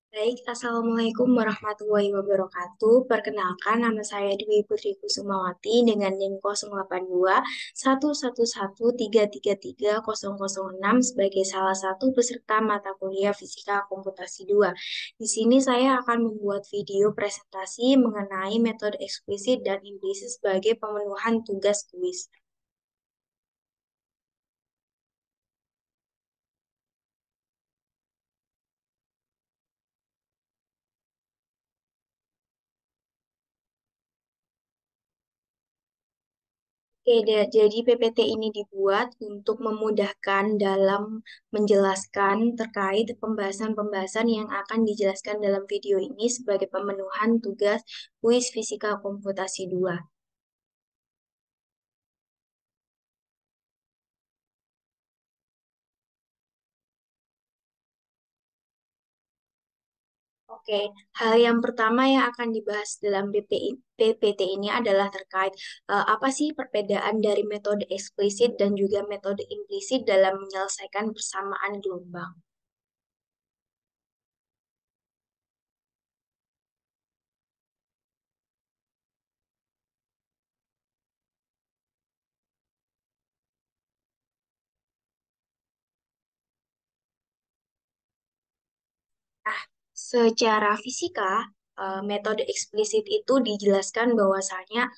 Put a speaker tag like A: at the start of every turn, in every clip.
A: Baik, Assalamualaikum warahmatullahi wabarakatuh. Perkenalkan, nama saya Dwi Putri Kusumawati dengan NIM 082131333006 sebagai salah satu peserta mata kuliah Fisika Komputasi 2. Di sini saya akan membuat video presentasi mengenai metode eksplisit dan implisit sebagai pemenuhan tugas kuis. Oke, jadi PPT ini dibuat untuk memudahkan dalam menjelaskan terkait pembahasan-pembahasan yang akan dijelaskan dalam video ini sebagai pemenuhan tugas kuis Fisika Komputasi 2. Oke, hal yang pertama yang akan dibahas dalam PPT ini adalah terkait apa sih perbedaan dari metode eksplisit dan juga metode implisit dalam menyelesaikan persamaan gelombang. Nah, secara fisika, metode eksplisit itu dijelaskan bahwasanya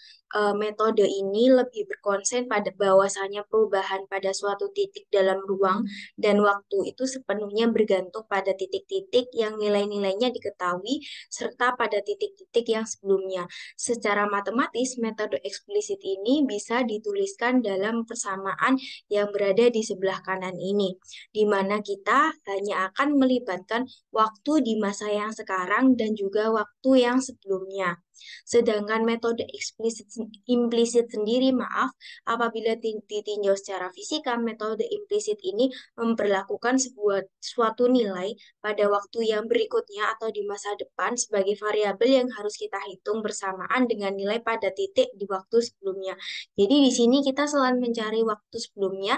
A: metode ini lebih berkonsen pada bahwasanya perubahan pada suatu titik dalam ruang dan waktu itu sepenuhnya bergantung pada titik-titik yang nilai-nilainya diketahui serta pada titik-titik yang sebelumnya. Secara matematis, metode eksplisit ini bisa dituliskan dalam persamaan yang berada di sebelah kanan ini, di mana kita hanya akan melibatkan waktu di masa yang sekarang dan juga waktu yang sebelumnya. Sedangkan metode implisit sendiri, maaf, apabila ditinjau secara fisika, metode implisit ini memperlakukan suatu nilai pada waktu yang berikutnya atau di masa depan sebagai variabel yang harus kita hitung bersamaan dengan nilai pada titik di waktu sebelumnya. Jadi di sini kita selain mencari waktu sebelumnya,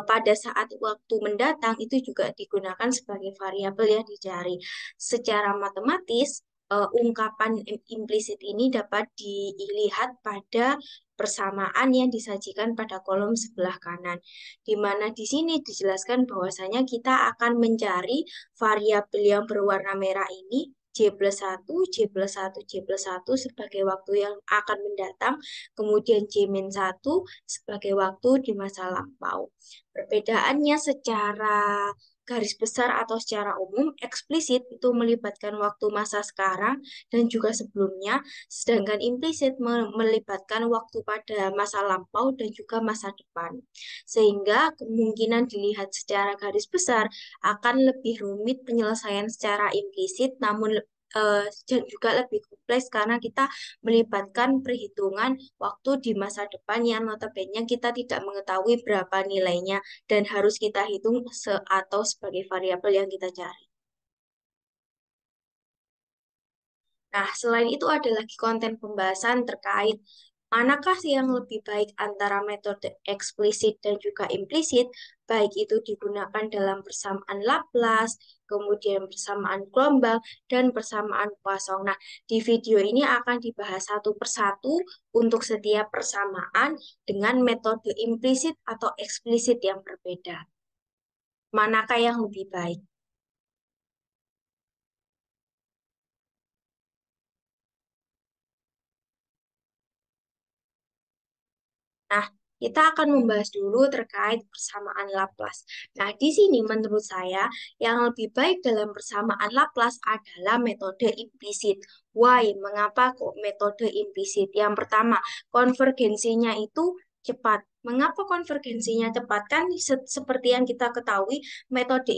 A: pada saat waktu mendatang itu juga digunakan sebagai variabel yang dicari. Secara matematis, ungkapan implisit ini dapat dilihat pada persamaan yang disajikan pada kolom sebelah kanan, di mana di sini dijelaskan bahwasanya kita akan mencari variabel yang berwarna merah ini, J plus 1, J plus 1, J plus 1 sebagai waktu yang akan mendatang, kemudian J min 1 sebagai waktu di masa lampau. Perbedaannya secara garis besar atau secara umum, eksplisit itu melibatkan waktu masa sekarang dan juga sebelumnya, sedangkan implisit melibatkan waktu pada masa lampau dan juga masa depan. Sehingga kemungkinan dilihat secara garis besar akan lebih rumit penyelesaian secara implisit, namun dan juga lebih kompleks karena kita melibatkan perhitungan waktu di masa depan yang notabene kita tidak mengetahui berapa nilainya dan harus kita hitung atau sebagai variabel yang kita cari. Nah, selain itu ada lagi konten pembahasan terkait manakah sih yang lebih baik antara metode eksplisit dan juga implisit, baik itu digunakan dalam persamaan Laplace, kemudian persamaan gelombang, dan persamaan Poisson. Nah, di video ini akan dibahas satu persatu untuk setiap persamaan dengan metode implisit atau eksplisit yang berbeda. Manakah yang lebih baik? Nah, kita akan membahas dulu terkait persamaan Laplace. Nah, di sini menurut saya yang lebih baik dalam persamaan Laplace adalah metode implisit. Why? Mengapa kok metode implisit? Yang pertama, konvergensinya itu cepat. Mengapa konvergensinya cepat? Kan seperti yang kita ketahui, metode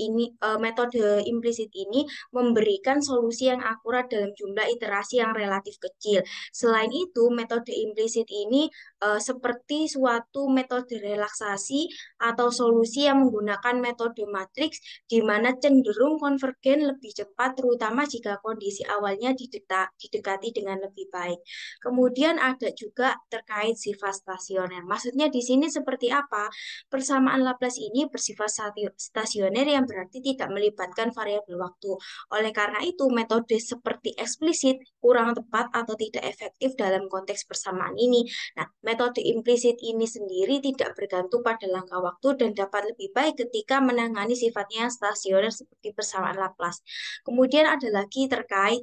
A: implisit ini memberikan solusi yang akurat dalam jumlah iterasi yang relatif kecil. Selain itu, metode implisit ini seperti suatu metode relaksasi atau solusi yang menggunakan metode matriks di mana cenderung konvergen lebih cepat, terutama jika kondisi awalnya didekati dengan lebih baik. Kemudian ada juga terkait sifat stasioner. Maksudnya di sini seperti apa? Persamaan Laplace ini bersifat stasioner yang berarti tidak melibatkan variabel waktu. Oleh karena itu, metode seperti eksplisit kurang tepat atau tidak efektif dalam konteks persamaan ini. Nah, metode implisit ini sendiri tidak bergantung pada langkah waktu dan dapat lebih baik ketika menangani sifatnya yang stasioner seperti persamaan Laplace. Kemudian ada lagi terkait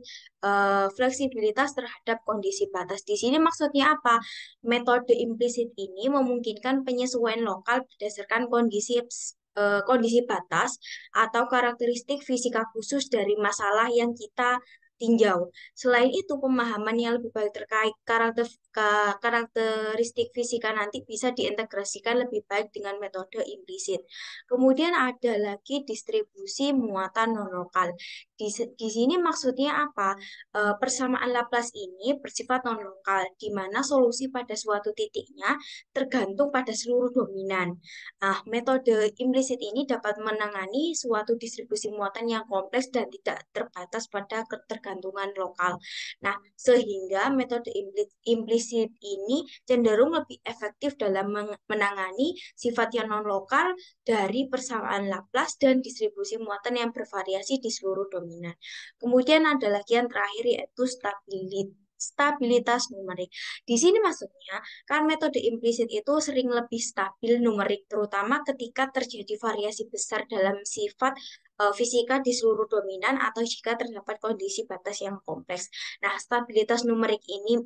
A: fleksibilitas terhadap kondisi batas. Di sini maksudnya apa? Metode implisit ini memungkinkan penyesuaian lokal berdasarkan kondisi batas atau karakteristik fisika khusus dari masalah yang kita tinjau. Selain itu, pemahaman yang lebih baik terkait karakteristik fisika nanti bisa diintegrasikan lebih baik dengan metode implisit. Kemudian ada lagi distribusi muatan non-lokal. Di sini maksudnya apa? Persamaan Laplace ini bersifat non-lokal, di mana solusi pada suatu titiknya tergantung pada seluruh dominan. Nah, metode implisit ini dapat menangani suatu distribusi muatan yang kompleks dan tidak terbatas pada ketergantungan lokal. Nah, sehingga metode implisit ini cenderung lebih efektif dalam menangani sifat yang non-lokal dari persamaan Laplace dan distribusi muatan yang bervariasi di seluruh dominan. Kemudian ada lagi yang terakhir yaitu stabilitas numerik. Di sini maksudnya, kan metode implisit itu sering lebih stabil numerik, terutama ketika terjadi variasi besar dalam sifat fisika di seluruh dominan atau jika terdapat kondisi batas yang kompleks. Nah, stabilitas numerik ini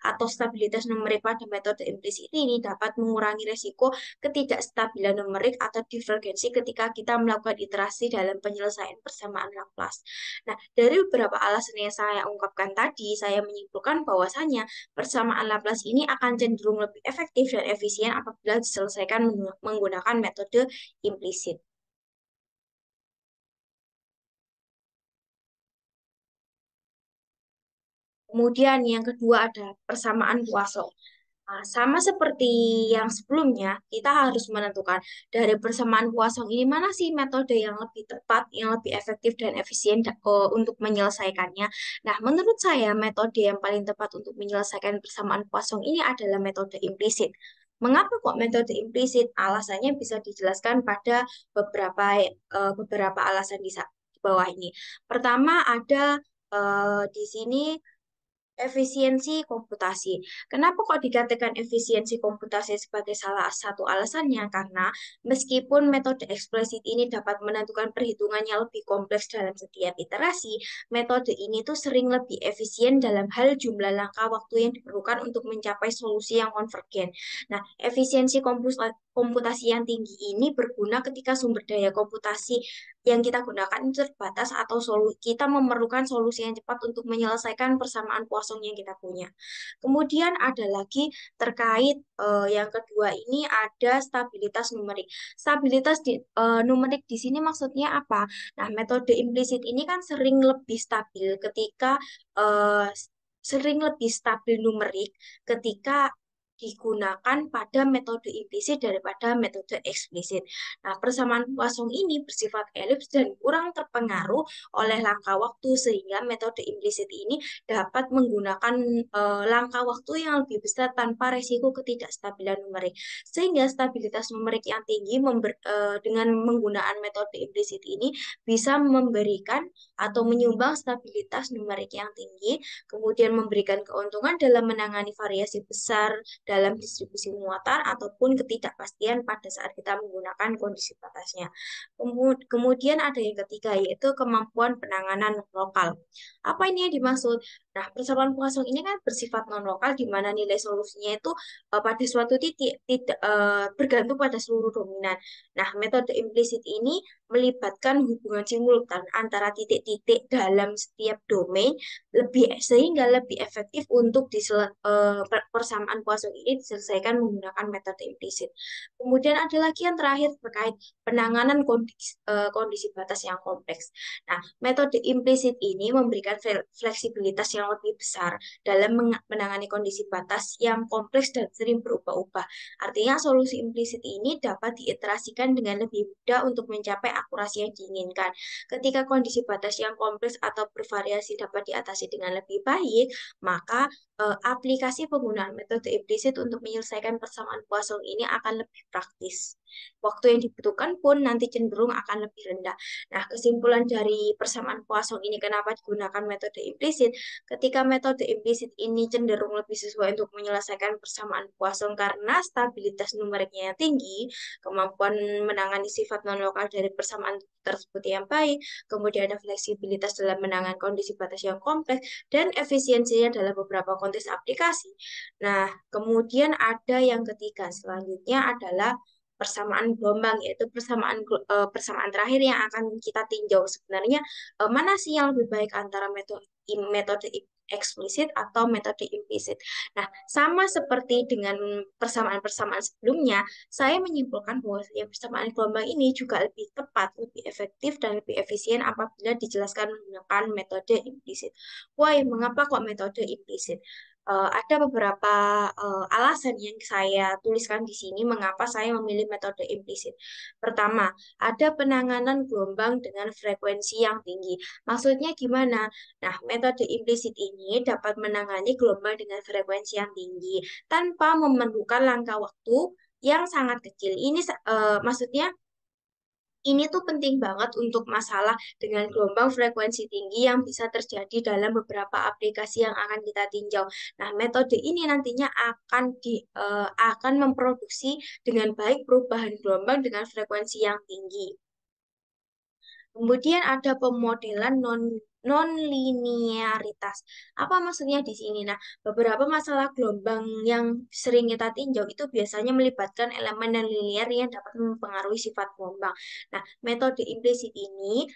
A: atau stabilitas numerik pada metode implisit ini dapat mengurangi resiko ketidakstabilan numerik atau divergensi ketika kita melakukan iterasi dalam penyelesaian persamaan Laplace. Nah, dari beberapa alasan yang saya ungkapkan tadi, saya menyimpulkan bahwasanya persamaan Laplace ini akan cenderung lebih efektif dan efisien apabila diselesaikan menggunakan metode implisit. Kemudian yang kedua ada persamaan Poisson. Nah, sama seperti yang sebelumnya, kita harus menentukan dari persamaan Poisson ini mana sih metode yang lebih tepat, yang lebih efektif dan efisien untuk menyelesaikannya. Nah, menurut saya metode yang paling tepat untuk menyelesaikan persamaan Poisson ini adalah metode implisit. Mengapa kok metode implisit? Alasannya bisa dijelaskan pada beberapa alasan di bawah ini. Pertama ada di sini efisiensi komputasi. Kenapa kok dikatakan efisiensi komputasi sebagai salah satu alasannya? Karena meskipun metode eksplisit ini dapat menentukan perhitungan yang lebih kompleks dalam setiap iterasi, metode ini tuh sering lebih efisien dalam hal jumlah langkah waktu yang diperlukan untuk mencapai solusi yang konvergen. Nah, efisiensi komputasi yang tinggi ini berguna ketika sumber daya komputasi yang kita gunakan itu terbatas atau kita memerlukan solusi yang cepat untuk menyelesaikan persamaan Poisson yang kita punya. Kemudian ada lagi terkait yang kedua ini ada stabilitas numerik. Numerik di sini maksudnya apa? Nah, metode implisit ini kan eh, sering lebih stabil numerik ketika digunakan pada metode implisit daripada metode eksplisit. Nah, persamaan Poisson ini bersifat elips dan kurang terpengaruh oleh langkah waktu sehingga metode implisit ini dapat menggunakan langkah waktu yang lebih besar tanpa resiko ketidakstabilan numerik. Sehingga stabilitas numerik yang tinggi dengan menggunakan metode implisit ini bisa memberikan atau menyumbang stabilitas numerik yang tinggi, kemudian memberikan keuntungan dalam menangani variasi besar dalam distribusi muatan ataupun ketidakpastian pada saat kita menggunakan kondisi batasnya. Kemudian ada yang ketiga yaitu kemampuan penanganan lokal. Apa ini yang dimaksud? Nah, persamaan Poisson ini kan bersifat non-lokal di mana nilai solusinya itu pada suatu titik tidak bergantung pada seluruh dominan. Nah, metode implisit ini melibatkan hubungan simultan antara titik-titik dalam setiap domain sehingga lebih efektif untuk persamaan Poisson ini diselesaikan menggunakan metode implisit. Kemudian ada lagi yang terakhir terkait penanganan kondisi batas yang kompleks. Nah, metode implisit ini memberikan fleksibilitas yang lebih besar dalam menangani kondisi batas yang kompleks dan sering berubah-ubah. Artinya solusi implisit ini dapat diiterasikan dengan lebih mudah untuk mencapai akurasi yang diinginkan. Ketika kondisi batas yang kompleks atau bervariasi dapat diatasi dengan lebih baik, maka aplikasi penggunaan metode implisit untuk menyelesaikan persamaan Poisson ini akan lebih praktis. Waktu yang dibutuhkan pun nanti cenderung akan lebih rendah. Nah, kesimpulan dari persamaan Poisson ini kenapa digunakan metode implisit? Ketika metode implisit ini cenderung lebih sesuai untuk menyelesaikan persamaan Poisson karena stabilitas numeriknya yang tinggi, kemampuan menangani sifat non-lokal dari persamaan tersebut yang baik, kemudian ada fleksibilitas dalam menangani kondisi batas yang kompleks, dan efisiensinya dalam beberapa konteks aplikasi. Nah, kemudian ada yang ketiga, selanjutnya adalah persamaan gelombang, yaitu persamaan terakhir yang akan kita tinjau sebenarnya mana sih yang lebih baik antara metode eksplisit atau metode implisit. Nah, sama seperti dengan persamaan-persamaan sebelumnya, saya menyimpulkan bahwa persamaan gelombang ini juga lebih tepat, lebih efektif, dan lebih efisien apabila dijelaskan menggunakan metode implisit. Why? Mengapa kok metode implisit? Ada beberapa alasan yang saya tuliskan di sini mengapa saya memilih metode implisit. Pertama, ada penanganan gelombang dengan frekuensi yang tinggi. Maksudnya gimana? Nah, metode implisit ini dapat menangani gelombang dengan frekuensi yang tinggi tanpa memerlukan langkah waktu yang sangat kecil. Ini maksudnya ini tuh penting banget untuk masalah dengan gelombang frekuensi tinggi yang bisa terjadi dalam beberapa aplikasi yang akan kita tinjau. Nah, metode ini nantinya akan memproduksi dengan baik perubahan gelombang dengan frekuensi yang tinggi. Kemudian ada pemodelan non-linearitas. Apa maksudnya di sini? Nah, beberapa masalah gelombang yang sering kita tinjau itu biasanya melibatkan elemen non-linear yang dapat mempengaruhi sifat gelombang. Nah, metode implisit ini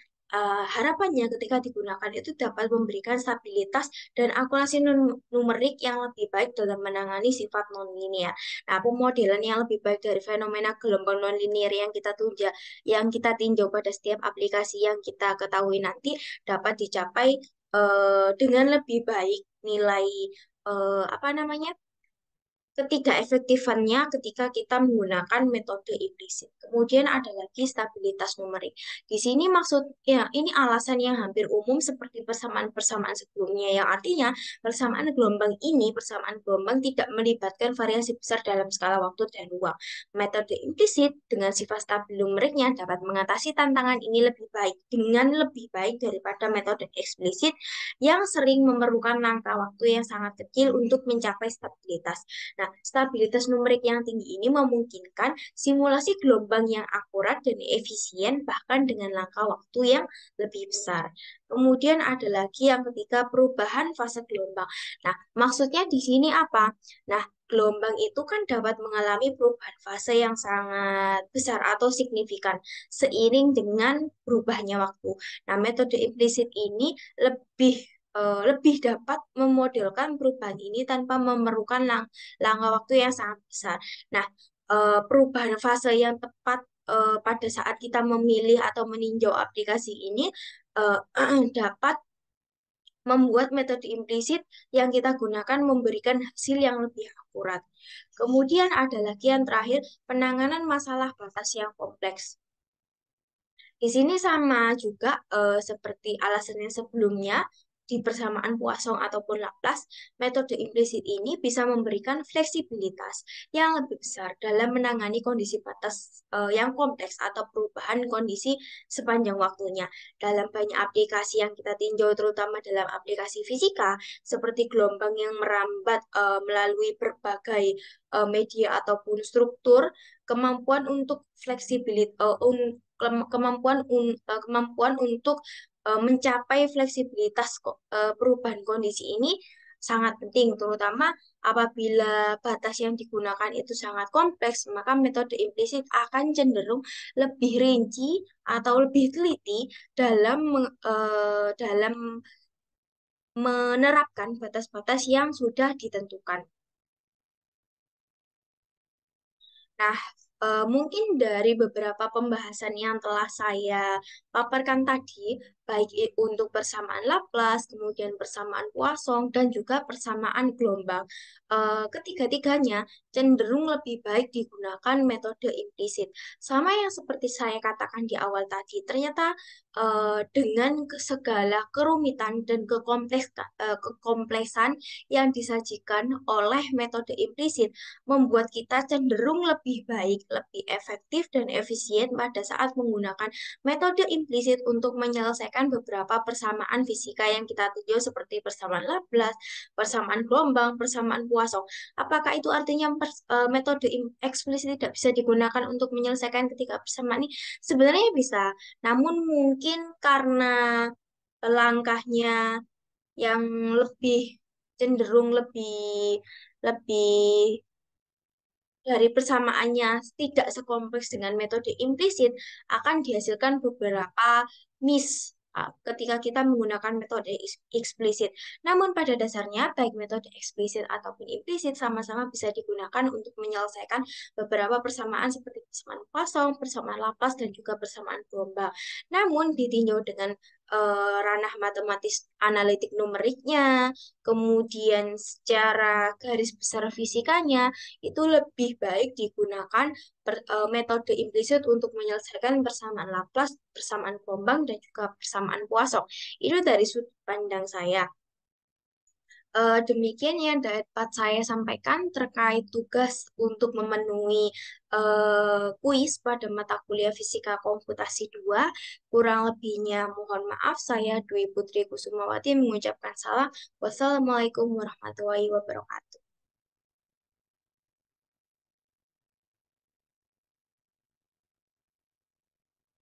A: harapannya ketika digunakan itu dapat memberikan stabilitas dan akurasi numerik yang lebih baik dalam menangani sifat non-linear. Nah, pemodelan yang lebih baik dari fenomena gelombang non-linear yang kita tinjau pada setiap aplikasi yang kita ketahui nanti dapat dicapai dengan lebih baik nilai apa namanya ketidak-efektifannya ketika kita menggunakan metode implisit. Kemudian ada lagi stabilitas numerik. Di sini maksudnya ini alasan yang hampir umum seperti persamaan-persamaan sebelumnya yang artinya persamaan gelombang tidak melibatkan variasi besar dalam skala waktu dan ruang. Metode implisit dengan sifat stabil numeriknya dapat mengatasi tantangan ini lebih baik daripada metode eksplisit yang sering memerlukan langkah waktu yang sangat kecil untuk mencapai stabilitas. Nah, stabilitas numerik yang tinggi ini memungkinkan simulasi gelombang yang akurat dan efisien bahkan dengan langkah waktu yang lebih besar. Kemudian ada lagi yang ketiga, perubahan fase gelombang. Nah, maksudnya di sini apa? Nah, gelombang itu kan dapat mengalami perubahan fase yang sangat besar atau signifikan seiring dengan berubahnya waktu. Nah, metode implisit ini lebih dapat memodelkan perubahan ini tanpa memerlukan langkah waktu yang sangat besar. Nah, perubahan fase yang tepat pada saat kita memilih atau meninjau aplikasi ini eh, dapat membuat metode implisit yang kita gunakan memberikan hasil yang lebih akurat. Kemudian ada lagi yang terakhir, penanganan masalah batas yang kompleks. Di sini sama juga seperti alasan yang sebelumnya, di persamaan Poisson ataupun Laplace, metode implisit ini bisa memberikan fleksibilitas yang lebih besar dalam menangani kondisi batas yang kompleks atau perubahan kondisi sepanjang waktunya. Dalam banyak aplikasi yang kita tinjau, terutama dalam aplikasi fisika, seperti gelombang yang merambat melalui berbagai media ataupun struktur, kemampuan untuk kemampuan untuk mencapai fleksibilitas perubahan kondisi ini sangat penting, terutama apabila batas yang digunakan itu sangat kompleks, maka metode implisit akan cenderung lebih rinci atau lebih teliti dalam menerapkan batas-batas yang sudah ditentukan. Nah, mungkin dari beberapa pembahasan yang telah saya paparkan tadi, baik untuk persamaan Laplace, kemudian persamaan Poisson, dan juga persamaan gelombang. Ketiga-tiganya cenderung lebih baik digunakan metode implisit. Sama yang seperti saya katakan di awal tadi, ternyata dengan segala kerumitan dan kekompleksan yang disajikan oleh metode implisit, membuat kita cenderung lebih baik, lebih efektif, dan efisien pada saat menggunakan metode implisit untuk menyelesaikan beberapa persamaan fisika yang kita tuju seperti persamaan Laplace, persamaan gelombang, persamaan Poisson. Apakah itu artinya metode eksplisit tidak bisa digunakan untuk menyelesaikan ketiga persamaan ini? Sebenarnya bisa, namun mungkin karena langkahnya yang lebih cenderung lebih lebih dari persamaannya tidak sekompleks dengan metode implisit, akan dihasilkan beberapa miss ketika kita menggunakan metode eksplisit. Namun pada dasarnya, baik metode eksplisit ataupun implisit sama-sama bisa digunakan untuk menyelesaikan beberapa persamaan seperti persamaan Poisson, persamaan Laplace, dan juga persamaan gelombang. Namun ditinjau dengan ranah matematis analitik numeriknya, kemudian secara garis besar fisikanya, itu lebih baik digunakan metode implisit untuk menyelesaikan persamaan Laplace, persamaan gelombang, dan juga persamaan Poisson. Itu dari sudut pandang saya. Demikian yang dapat saya sampaikan terkait tugas untuk memenuhi kuis pada mata kuliah Fisika Komputasi 2. Kurang lebihnya mohon maaf, saya Dwi Putri Kusumawati mengucapkan salam. Wassalamualaikum warahmatullahi wabarakatuh.